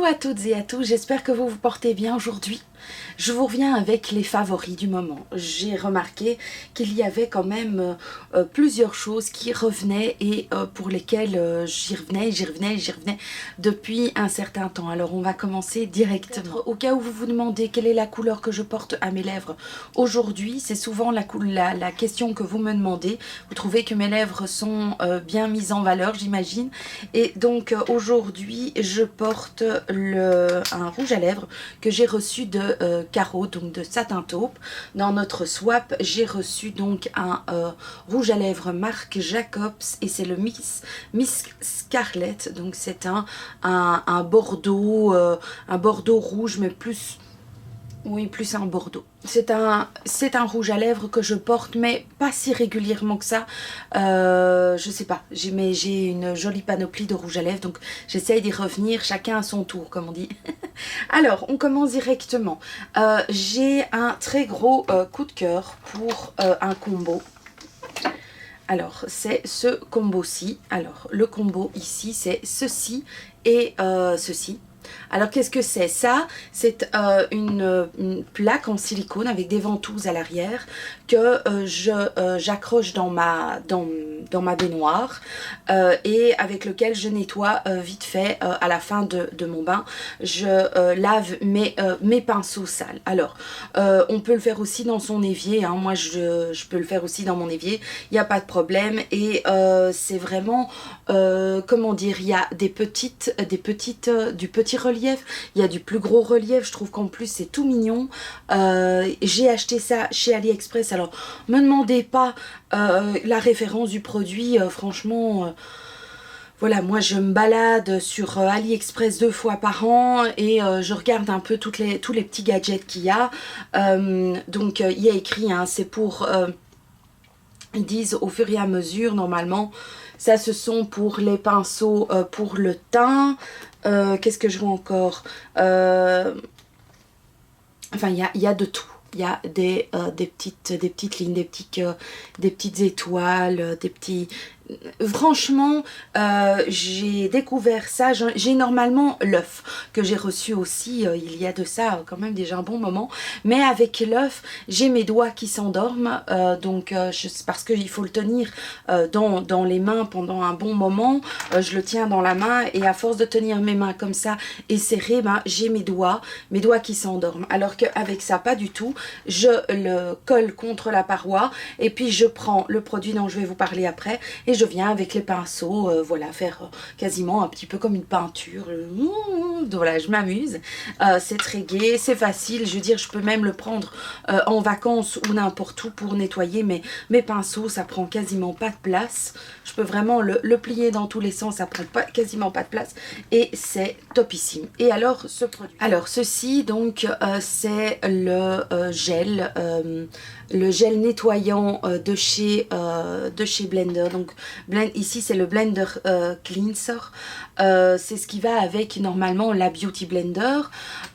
Coucou à toutes et à tous, j'espère que vous vous portez bien aujourd'hui. Je vous reviens avec les favoris du moment. J'ai remarqué qu'il y avait quand même plusieurs choses qui revenaient et pour lesquelles j'y revenais depuis un certain temps. Alors on va commencer directement. Au cas où vous vous demandez quelle est la couleur que je porte à mes lèvres aujourd'hui, c'est souvent la question que vous me demandez. Vous trouvez que mes lèvres sont bien mises en valeur, j'imagine. Et donc aujourd'hui, je porte un rouge à lèvres que j'ai reçu de Caro, donc de Satin Taupe. Dans notre swap, j'ai reçu donc un rouge à lèvres marque Jacobs et c'est le Miss Scarlett. Donc c'est un bordeaux rouge, mais plus... Oui, plus un bordeaux. C'est un rouge à lèvres que je porte, mais pas si régulièrement que ça. Je sais pas, j'ai une jolie panoplie de rouge à lèvres, donc j'essaye d'y revenir, chacun à son tour, comme on dit. Alors, on commence directement. J'ai un très gros coup de cœur pour un combo. Alors, c'est ce combo-ci. Alors, le combo ici, c'est ceci et ceci. Alors qu'est-ce que c'est? Ça, c'est une plaque en silicone avec des ventouses à l'arrière que j'accroche dans ma baignoire et avec lequel je nettoie vite fait à la fin de mon bain. Je lave mes pinceaux sales. Alors, on peut le faire aussi dans son évier, hein. Moi je peux le faire aussi dans mon évier, il n'y a pas de problème. Et c'est vraiment, comment dire, il y a du petit relief, il y a du plus gros relief. Je trouve qu'en plus c'est tout mignon. J'ai acheté ça chez AliExpress. Alors me demandez pas la référence du produit, franchement voilà, moi je me balade sur AliExpress 2 fois par an et je regarde un peu tous les petits gadgets qu'il y a. Donc il y a écrit, hein, c'est pour... ils disent au fur et à mesure, normalement. Ça, ce sont pour les pinceaux pour le teint. Qu'est-ce que je vois encore? Enfin, il y a de tout. Il y a des petites lignes, des petites étoiles, des petits... Franchement, j'ai découvert ça. J'ai normalement l'œuf que j'ai reçu aussi il y a de ça quand même déjà un bon moment. Mais avec l'œuf, j'ai mes doigts qui s'endorment. Donc, parce qu'il faut le tenir dans les mains pendant un bon moment. Je le tiens dans la main et à force de tenir mes mains comme ça et serrées, ben, j'ai mes doigts qui s'endorment. Alors qu'avec ça, pas du tout. Je le colle contre la paroi et puis je prends le produit dont je vais vous parler après et je viens avec les pinceaux, voilà, faire quasiment un petit peu comme une peinture. Voilà, je m'amuse. C'est très gai, c'est facile. Je veux dire, je peux même le prendre en vacances ou n'importe où pour nettoyer mes pinceaux. Ça prend quasiment pas de place. Je peux vraiment le plier dans tous les sens. Ça prend quasiment pas de place. Et c'est topissime. Et alors, ce produit. Alors, ceci, donc, c'est le gel. Le gel nettoyant de chez Blender. Donc ici c'est le Blender Cleanser. C'est ce qui va avec normalement la Beauty Blender.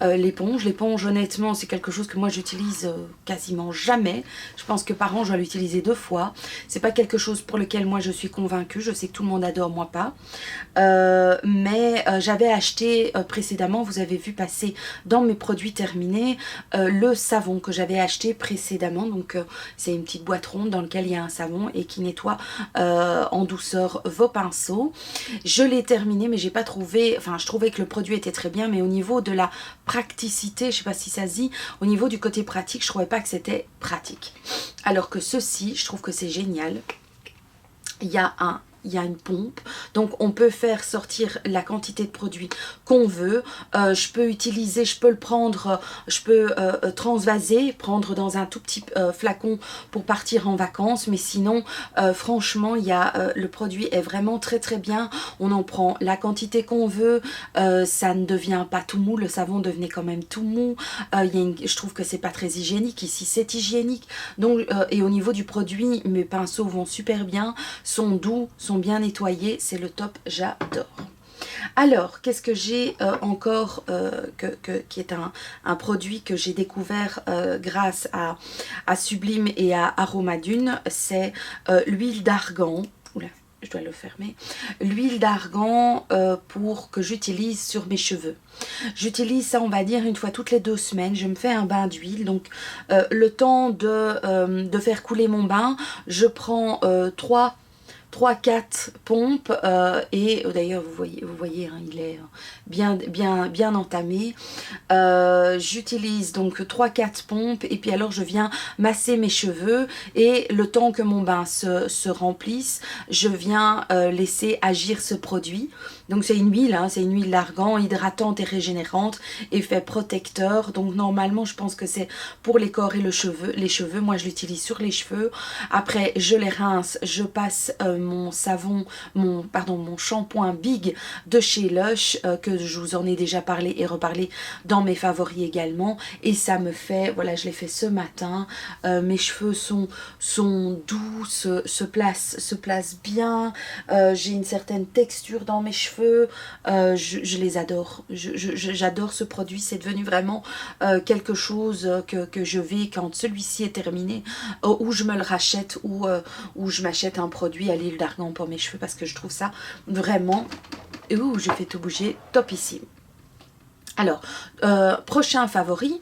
L'éponge honnêtement c'est quelque chose que moi j'utilise quasiment jamais. Je pense que par an je dois l'utiliser 2 fois. C'est pas quelque chose pour lequel moi je suis convaincue. Je sais que tout le monde adore, moi pas. Mais j'avais acheté précédemment, vous avez vu passer dans mes produits terminés, le savon que j'avais acheté précédemment. Donc c'est une petite boîte ronde dans laquelle il y a un savon et qui nettoie en douceur vos pinceaux. Je l'ai terminé mais j'ai pas trouvé, enfin je trouvais que le produit était très bien, mais au niveau de la praticité, je sais pas si ça se dit, au niveau du côté pratique, je trouvais pas que c'était pratique. Alors que ceci, je trouve que c'est génial. Il y a une pompe, donc on peut faire sortir la quantité de produit qu'on veut. Je peux le prendre, je peux transvaser, prendre dans un tout petit flacon pour partir en vacances. Mais sinon, franchement, le produit est vraiment très très bien. On en prend la quantité qu'on veut, ça ne devient pas tout mou. Le savon devenait quand même tout mou. Je trouve que c'est pas très hygiénique. Ici, c'est hygiénique. Donc, et au niveau du produit, mes pinceaux vont super bien, sont doux, sont bien nettoyés, c'est le top, j'adore. Alors, qu'est-ce que j'ai encore qui est un produit que j'ai découvert grâce à Sublime et à Aromadune, c'est l'huile d'argan. Oula, je dois le fermer. L'huile d'argan pour que j'utilise sur mes cheveux. J'utilise ça, on va dire, une fois toutes les 2 semaines. Je me fais un bain d'huile. Donc, le temps de faire couler mon bain, je prends 3-4 pompes et d'ailleurs vous voyez hein, il est bien entamé. J'utilise donc 3-4 pompes et puis alors je viens masser mes cheveux et le temps que mon bain se remplisse, je viens laisser agir ce produit. Donc c'est une huile, hein, c'est une huile d'argan hydratante et régénérante, effet protecteur. Donc normalement je pense que c'est pour les corps et les cheveux. Moi je l'utilise sur les cheveux. Après je les rince, je passe mon savon, mon shampoing Big de chez Lush que je vous en ai déjà parlé et reparlé dans mes favoris également. Et ça me fait, voilà, je l'ai fait ce matin. Mes cheveux sont doux, se placent bien. J'ai une certaine texture dans mes cheveux. Je les adore. J'adore ce produit. C'est devenu vraiment quelque chose que je vais, quand celui-ci est terminé, ou je me le rachète ou je m'achète un produit à l'huile d'argan pour mes cheveux parce que je trouve ça vraiment, je fais tout bouger, topissime. Alors, prochain favori.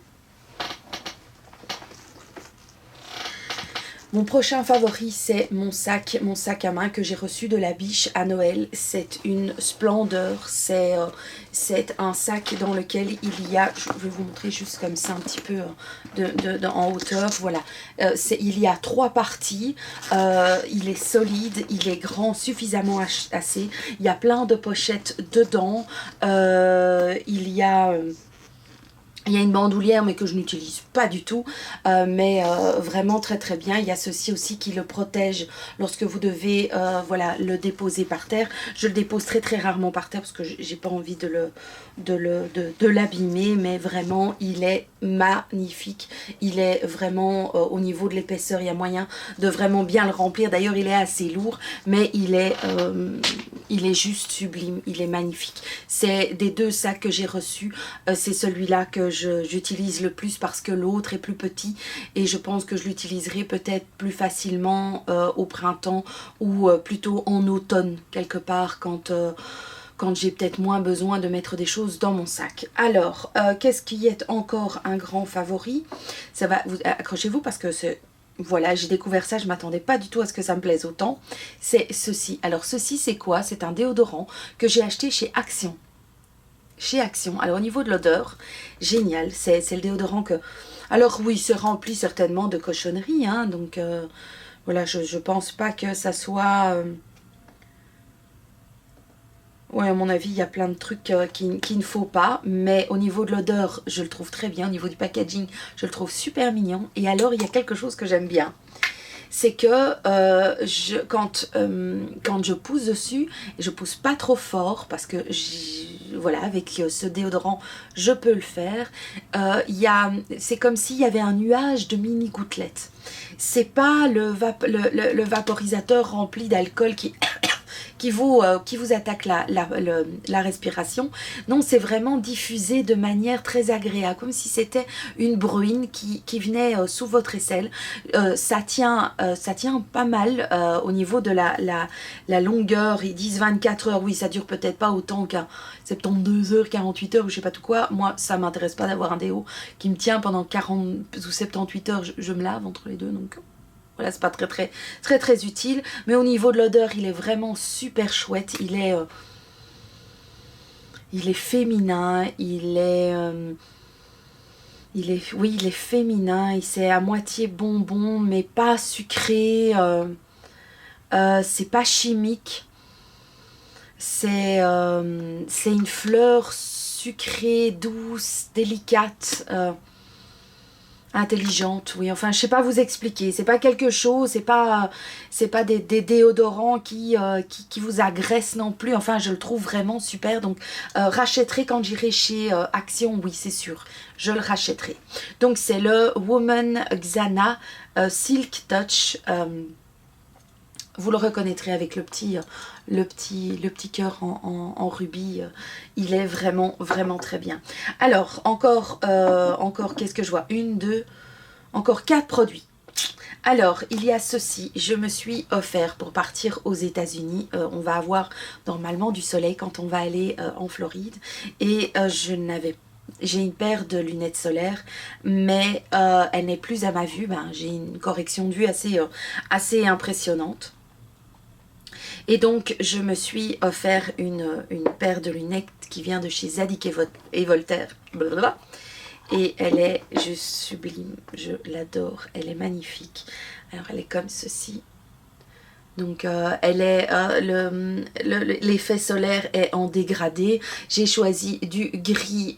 Mon prochain favori, c'est mon sac à main que j'ai reçu de la Biche à Noël. C'est une splendeur. C'est un sac dans lequel il y a, je vais vous montrer juste comme ça un petit peu en hauteur. Voilà, il y a 3 parties. Il est solide, il est grand, suffisamment assez. Il y a plein de pochettes dedans. Il y a une bandoulière mais que je n'utilise pas du tout, mais vraiment très très bien. Il y a ceci aussi qui le protège lorsque vous devez voilà, le déposer par terre. Je le dépose très très rarement par terre parce que j'ai pas envie de l'abîmer, mais vraiment il est magnifique. Il est vraiment au niveau de l'épaisseur, il y a moyen de vraiment bien le remplir. D'ailleurs il est assez lourd, mais il est juste sublime, il est magnifique. C'est des 2 sacs que j'ai reçus, c'est celui-là que j'utilise le plus parce que l'autre est plus petit et je pense que je l'utiliserai peut-être plus facilement au printemps ou plutôt en automne quelque part quand j'ai peut-être moins besoin de mettre des choses dans mon sac. Alors, qu'est-ce qui est encore un grand favori? Ça va, accrochez-vous parce que voilà, j'ai découvert ça, je ne m'attendais pas du tout à ce que ça me plaise autant. C'est ceci. Alors, ceci, c'est quoi? C'est un déodorant que j'ai acheté chez Action. Chez Action. Alors, au niveau de l'odeur, génial. C'est le déodorant que... Alors, oui, c'est rempli certainement de cochonneries, hein, donc... voilà, je pense pas que ça soit... Ouais, à mon avis, il y a plein de trucs qu'il ne faut pas. Mais au niveau de l'odeur, je le trouve très bien. Au niveau du packaging, je le trouve super mignon. Et alors, il y a quelque chose que j'aime bien. C'est que quand je pousse dessus, je pousse pas trop fort parce que voilà, avec ce déodorant, je peux le faire. C'est comme s'il y avait un nuage de mini gouttelettes. C'est pas le vaporisateur rempli d'alcool qui vous attaque la respiration. Non, c'est vraiment diffusé de manière très agréable, comme si c'était une bruine qui venait sous votre aisselle. Ça tient pas mal au niveau de la longueur. Ils disent 24 heures, oui, ça dure peut-être pas autant qu'un 72 heures, 48 heures ou je sais pas tout quoi. Moi, ça m'intéresse pas d'avoir un déo qui me tient pendant 40 ou 78 heures. Je me lave entre les deux, donc... Voilà, c'est pas très utile. Mais au niveau de l'odeur, il est vraiment super chouette. Il est féminin. Il est féminin. C'est à moitié bonbon, mais pas sucré. C'est pas chimique. C'est une fleur sucrée, douce, délicate. Intelligente, oui, enfin je sais pas vous expliquer, c'est pas quelque chose, c'est pas des déodorants qui vous agressent non plus, enfin je le trouve vraiment super, donc rachèterai quand j'irai chez Action, oui c'est sûr, je le rachèterai. Donc c'est le Woman Xana Silk Touch, vous le reconnaîtrez avec le petit cœur en rubis, il est vraiment très bien. Alors encore qu'est-ce que je vois, encore 4 produits. Alors, il y a ceci, je me suis offert pour partir aux États-Unis. On va avoir normalement du soleil quand on va aller en Floride. Et j'ai une paire de lunettes solaires, mais elle n'est plus à ma vue. Ben, j'ai une correction de vue assez impressionnante. Et donc, je me suis offert une paire de lunettes qui vient de chez Zadig et Voltaire. Blablabla. Et elle est juste sublime, je l'adore, elle est magnifique. Alors elle est comme ceci. Donc elle est l'effet solaire est en dégradé. J'ai choisi du gris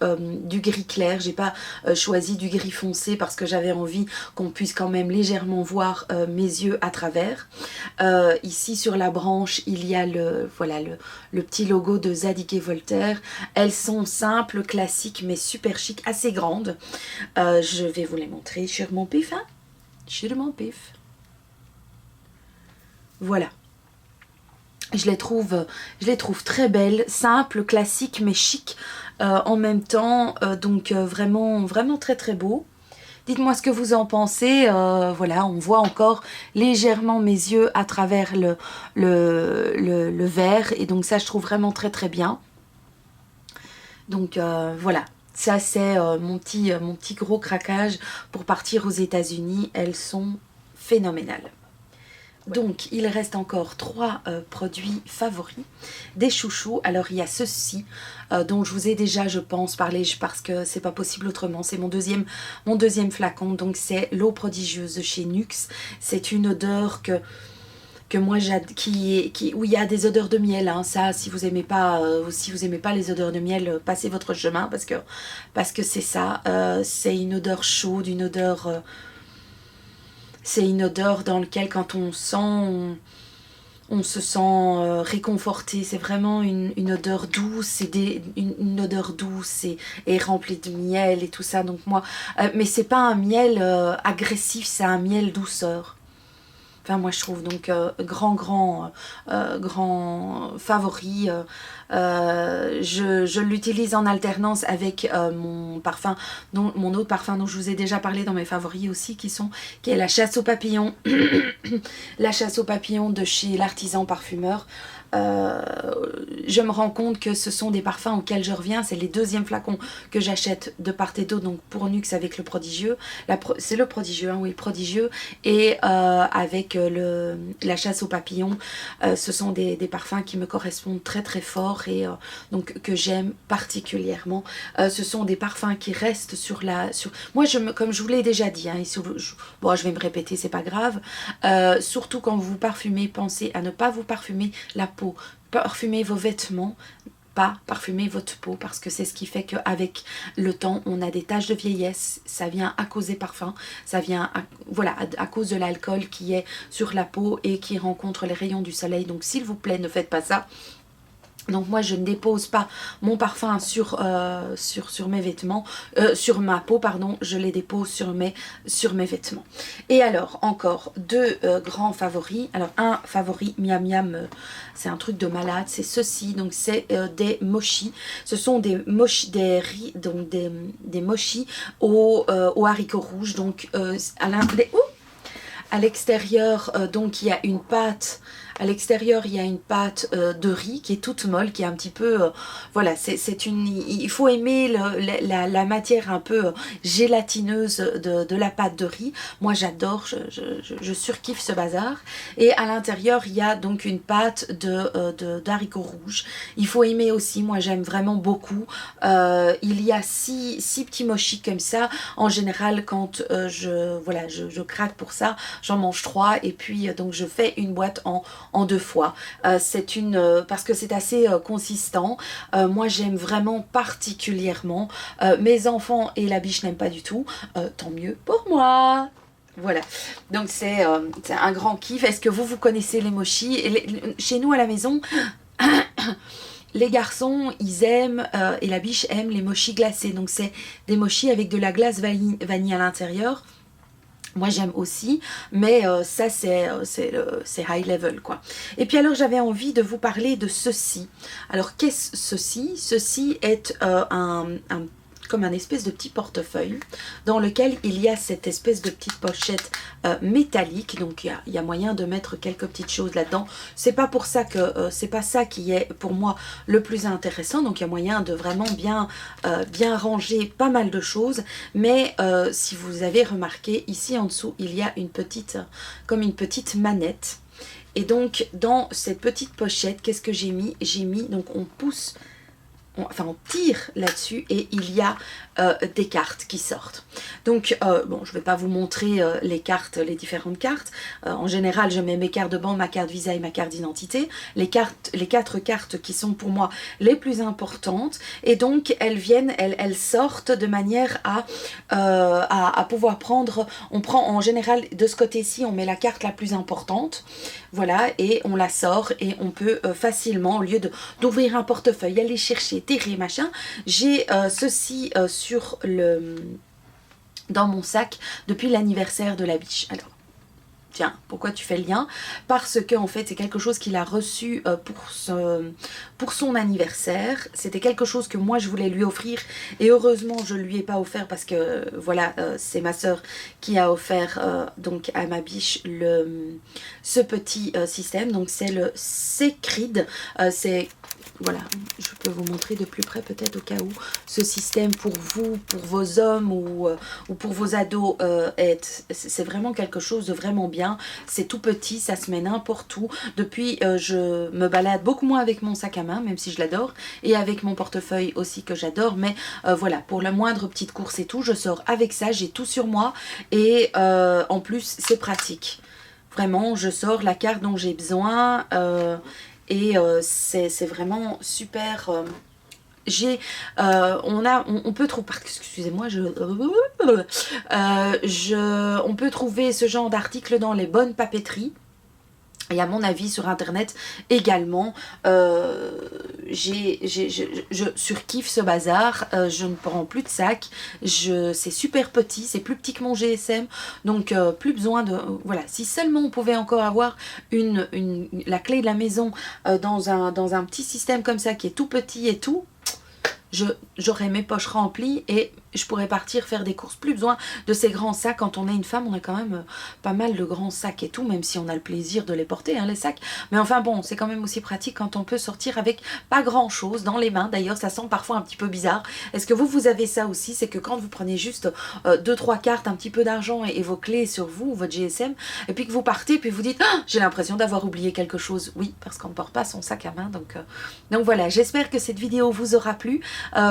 clair. J'ai pas choisi du gris foncé parce que j'avais envie qu'on puisse quand même légèrement voir mes yeux à travers. Ici sur la branche il y a le petit logo de Zadig et Voltaire. Elles sont simples, classiques mais super chic, assez grandes. Je vais vous les montrer sur mon pif, hein, sur mon pif. Voilà, je les trouve très belles, simples, classiques mais chic en même temps, donc vraiment, vraiment très très beau. Dites-moi ce que vous en pensez. Voilà, on voit encore légèrement mes yeux à travers le verre et donc ça je trouve vraiment très très bien. Donc voilà, ça c'est mon petit gros craquage pour partir aux États-Unis. Elles sont phénoménales. Donc, il reste encore 3 produits favoris, des chouchous. Alors, il y a ceci, dont je vous ai déjà, je pense, parlé, parce que c'est pas possible autrement. C'est mon deuxième flacon, donc c'est l'eau prodigieuse de chez Nuxe. C'est une odeur que moi où il y a des odeurs de miel, hein. Ça, si vous aimez pas les odeurs de miel, passez votre chemin, parce que c'est ça. C'est une odeur chaude, une odeur... c'est une odeur dans laquelle quand on sent, on se sent réconforté. C'est vraiment une odeur douce, une odeur douce et remplie de miel et tout ça. Donc moi, mais c'est pas un miel agressif, c'est un miel douceur. Enfin, moi je trouve donc grand favori. Je l'utilise en alternance avec mon parfum, mon autre parfum dont je vous ai déjà parlé dans mes favoris aussi, qui est la chasse aux papillons. La chasse aux papillons de chez l'artisan parfumeur. Je me rends compte que ce sont des parfums auxquels je reviens. C'est les deuxièmes flacons que j'achète de part et d'autre, donc pour Nuxe avec le prodigieux. C'est le prodigieux, hein, oui, prodigieux. Et avec la chasse aux papillons, ce sont des parfums qui me correspondent très très fort et donc que j'aime particulièrement. Ce sont des parfums qui restent moi, comme je vous l'ai déjà dit, hein, bon, je vais me répéter, c'est pas grave. Surtout quand vous parfumez, pensez à ne pas vous parfumer la peau. Parfumez vos vêtements, pas parfumer votre peau, parce que c'est ce qui fait qu'avec le temps on a des taches de vieillesse. Ça vient à cause des parfums, ça vient à cause de l'alcool qui est sur la peau et qui rencontre les rayons du soleil. Donc s'il vous plaît, ne faites pas ça. Donc moi je ne dépose pas mon parfum sur mes vêtements, sur ma peau pardon, je les dépose sur mes vêtements. Et alors encore 2 grands favoris. Alors un favori miam miam, c'est un truc de malade, c'est ceci, donc c'est des mochis. Ce sont des mochis, des mochis aux haricots rouges, donc à l'extérieur, donc il y a une pâte. À l'extérieur, il y a une pâte de riz qui est toute molle, qui est un petit peu... voilà, il faut aimer la matière un peu gélatineuse de la pâte de riz. Moi, j'adore, je surkiffe ce bazar. Et à l'intérieur, il y a donc une pâte d'haricots rouges. Il faut aimer aussi, moi j'aime vraiment beaucoup. Il y a 6 petits mochis comme ça. En général, quand je craque pour ça, j'en mange 3 et puis donc je fais une boîte en 2 fois. Parce que c'est assez consistant. Moi j'aime vraiment particulièrement. Mes enfants et la biche n'aiment pas du tout. Tant mieux pour moi. Voilà, donc c'est un grand kiff. Est-ce que vous connaissez les mochis? Chez nous à la maison, les garçons, ils aiment, et la biche aime les mochis glacés. Donc c'est des mochis avec de la glace vanille à l'intérieur. Moi j'aime aussi, mais ça c'est high level quoi. Et puis alors j'avais envie de vous parler de ceci. Alors qu'est-ce ceci? Ceci est comme un espèce de petit portefeuille dans lequel il y a cette espèce de petite pochette métallique. Donc il y a moyen de mettre quelques petites choses là-dedans. C'est pas pour ça que c'est pas ça qui est pour moi le plus intéressant. Donc il y a moyen de vraiment bien ranger pas mal de choses. Mais si vous avez remarqué, ici en dessous il y a une petite comme une petite manette. Et donc dans cette petite pochette, qu'est-ce que j'ai mis? J'ai mis, donc on pousse, on tire là-dessus et il y a des cartes qui sortent. Donc bon, je ne vais pas vous montrer les cartes, les différentes cartes. En général, je mets mes cartes de banque, ma carte Visa et ma carte d'identité. Les 4 cartes qui sont pour moi les plus importantes. Et donc elles sortent de manière à pouvoir prendre. On prend en général de ce côté-ci, on met la carte la plus importante. Voilà, et on la sort et on peut facilement, au lieu d'ouvrir un portefeuille, aller chercher, terrer, machin. J'ai ceci dans mon sac depuis l'anniversaire de la biche. Alors, tiens, pourquoi tu fais le lien? Parce que en fait, c'est quelque chose qu'il a reçu pour son anniversaire. C'était quelque chose que moi, je voulais lui offrir. Et heureusement, je ne lui ai pas offert parce que, voilà, c'est ma soeur qui a offert donc à ma biche ce petit système. Donc, c'est le Secrid. C'est... Voilà, je peux vous montrer de plus près peut-être au cas où ce système pour vous, pour vos hommes ou pour vos ados, c'est vraiment quelque chose de vraiment bien. C'est tout petit, ça se met n'importe où. Depuis, je me balade beaucoup moins avec mon sac à main, même si je l'adore, et avec mon portefeuille aussi que j'adore. Mais voilà, pour la moindre petite course et tout, je sors avec ça, j'ai tout sur moi et en plus, c'est pratique. Vraiment, je sors la carte dont j'ai besoin. Et c'est vraiment super. On peut trouver, excusez-moi, on peut trouver ce genre d'article dans les bonnes papeteries. Et à mon avis sur internet également, je surkiffe ce bazar. Je ne prends plus de sac, c'est super petit, c'est plus petit que mon GSM, donc plus besoin de... Voilà, si seulement on pouvait encore avoir la clé de la maison dans un petit système comme ça qui est tout petit et tout, j'aurais mes poches remplies et je pourrais partir faire des courses. Plus besoin de ces grands sacs. Quand on est une femme, on a quand même pas mal de grands sacs et tout, même si on a le plaisir de les porter, hein, les sacs. Mais enfin bon, c'est quand même aussi pratique quand on peut sortir avec pas grand chose dans les mains. D'ailleurs, ça sent parfois un petit peu bizarre. Est-ce que vous avez ça aussi? C'est que quand vous prenez juste 2-3 cartes, un petit peu d'argent et vos clés sur vous, votre GSM, et puis que vous partez, puis vous dites oh, j'ai l'impression d'avoir oublié quelque chose. Oui, parce qu'on ne porte pas son sac à main. Donc voilà, j'espère que cette vidéo vous aura plu.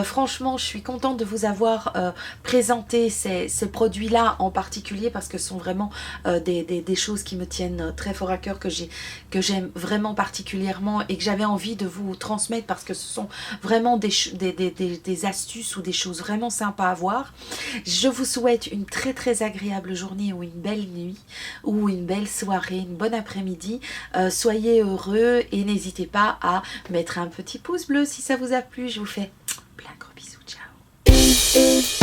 Franchement, je suis contente de vous avoir présenté ces produits-là en particulier parce que ce sont vraiment des choses qui me tiennent très fort à cœur, que j'aime vraiment particulièrement et que j'avais envie de vous transmettre parce que ce sont vraiment des astuces ou des choses vraiment sympas à voir. Je vous souhaite une très très agréable journée ou une belle nuit ou une belle soirée, une bonne après-midi. Soyez heureux et n'hésitez pas à mettre un petit pouce bleu si ça vous a plu. Je vous fais plein de gros bisous. Ciao.